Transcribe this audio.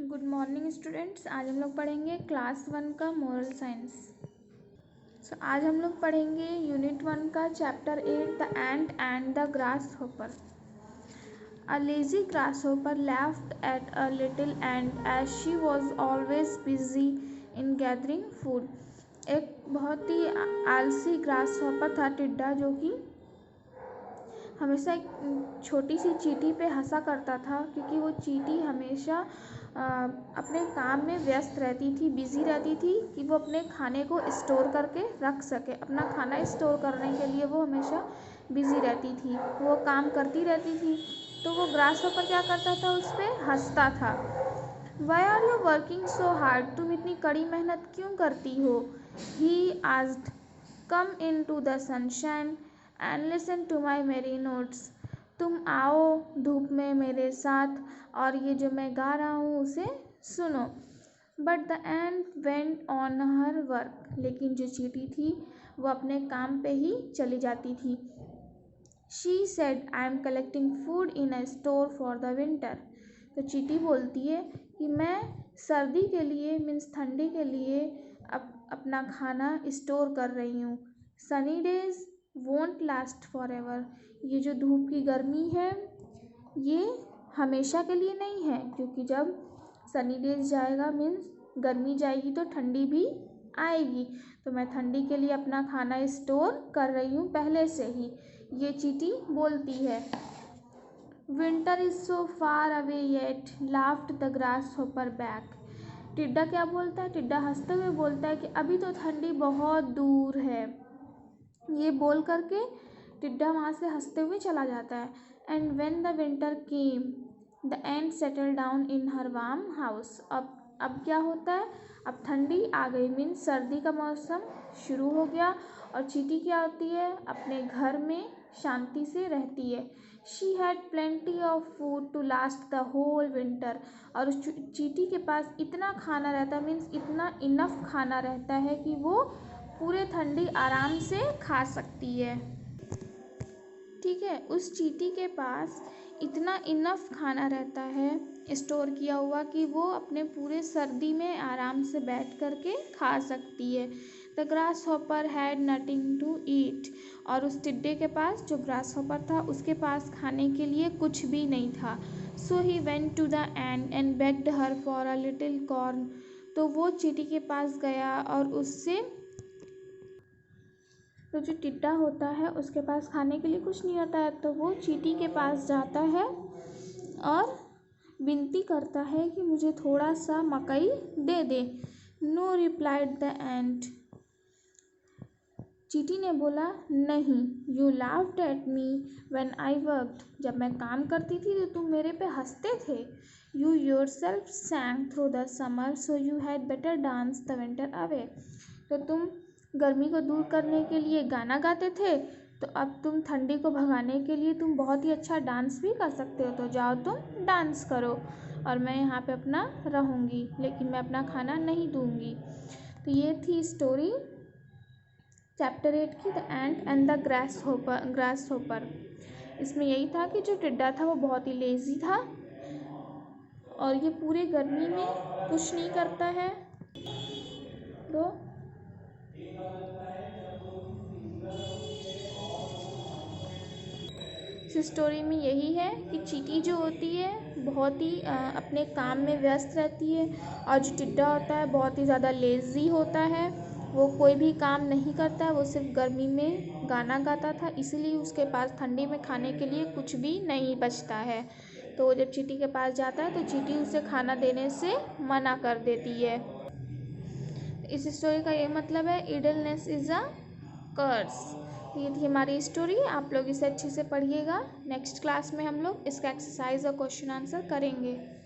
Good morning students. आज हम लोग पढ़ेंगे क्लास 1 का मोरल साइंस। आज हम लोग पढ़ेंगे यूनिट 1 का chapter 8 the ant and the grass hopper. A lazy grass hopper laughed at a little ant as she was always busy in gathering food। एक बहुत ही आलसी ग्रास होपर था टिड्डा, जो कि हमेशा एक छोटी सी चींटी पे हंसा करता था, क्योंकि वो चींटी हमेशा अपने काम में व्यस्त रहती थी, बिजी रहती थी कि वो अपने खाने को स्टोर करके रख सके। अपना खाना स्टोर करने के लिए वो हमेशा बिजी रहती थी, वो काम करती रहती थी। तो वो ग्रास होपर क्या करता था, उस पर हंसता था। Why are you working so hard? तुम इतनी कड़ी मेहनत क्यों करती हो? He asked. Come into the sunshine and listen to my merry notes. तुम आओ धूप में मेरे साथ और ये जो मैं गा रहा हूँ उसे सुनो। But the ant went on her work. लेकिन जो चींटी थी वो अपने काम पे ही चली जाती थी। She said I am collecting food in a store for the winter. तो चींटी बोलती है कि मैं सर्दी के लिए मीन्स ठंडी के लिए अपना खाना स्टोर कर रही हूँ। Sunny days won't last for ever. ये जो धूप की गर्मी है ये हमेशा के लिए नहीं है, क्योंकि जब सनी डेज जाएगा मीन्स गर्मी जाएगी तो ठंडी भी आएगी। तो मैं ठंडी के लिए अपना खाना स्टोर कर रही हूँ पहले से ही, ये चींटी बोलती है। Winter is so far away yet laughed the grass hopper back. टिड्डा क्या बोलता है? टिड्डा हंसते हुए बोलता है कि अभी तो ठंडी बहुत दूर है। ये बोल करके टिड्डा वहाँ से हंसते हुए चला जाता है। And when the winter came the ant settle down in her warm house. अब क्या होता है? अब ठंडी आ गई मीन्स सर्दी का मौसम शुरू हो गया, और चींटी क्या होती है? अपने घर में शांति से रहती है। She had plenty of food to last the whole winter. और उस चींटी के पास इतना खाना रहता है मीन्स इतना इनफ खाना रहता है कि वो पूरे ठंडी आराम से खा सकती है। ठीक है, उस चींटी के पास इतना इनफ खाना रहता है स्टोर किया हुआ कि वो अपने पूरे सर्दी में आराम से बैठ करके खा सकती है। The grasshopper had nothing to eat. और उस टिड्डे के पास, जो ग्रास हॉपर था, उसके पास खाने के लिए कुछ भी नहीं था। So he went to the ant and begged her for a little corn. तो वो चींटी के पास गया और उससे, तो जो टिड्डा होता है उसके पास खाने के लिए कुछ नहीं होता है, तो वो चींटी के पास जाता है और विनती करता है कि मुझे थोड़ा सा मकई दे दे। नो रिप्लाइड द एंट। चींटी ने बोला नहीं। You laughed at me when I worked. जब मैं काम करती थी तो तुम मेरे पे हंसते थे। You yourself सैंग through the summer so you had better dance the winter away. तो तुम गर्मी को दूर करने के लिए गाना गाते थे, तो अब तुम ठंडी को भगाने के लिए तुम बहुत ही अच्छा डांस भी कर सकते हो। तो जाओ तुम डांस करो और मैं यहाँ पे अपना रहूँगी, लेकिन मैं अपना खाना नहीं दूँगी। तो ये थी स्टोरी चैप्टर 8 की, the ant and the grass hopper. इसमें यही था कि जो टिड्डा था वो बहुत ही लेज़ी था और ये पूरे गर्मी में कुछ नहीं करता है। तो इस स्टोरी में यही है कि चींटी जो होती है बहुत ही अपने काम में व्यस्त रहती है, और जो टिड्डा होता है बहुत ही ज़्यादा लेज़ी होता है, वो कोई भी काम नहीं करता है, वो सिर्फ गर्मी में गाना गाता था, इसीलिए उसके पास ठंडी में खाने के लिए कुछ भी नहीं बचता है। तो वो जब चींटी के पास जाता है तो चींटी उसे खाना देने से मना कर देती है। इस स्टोरी का ये मतलब है इडलनेस इज़ अ कर्स। ये थी हमारी स्टोरी। आप लोग इसे अच्छे से पढ़िएगा। नेक्स्ट क्लास में हम लोग इसका एक्सरसाइज और क्वेश्चन आंसर करेंगे।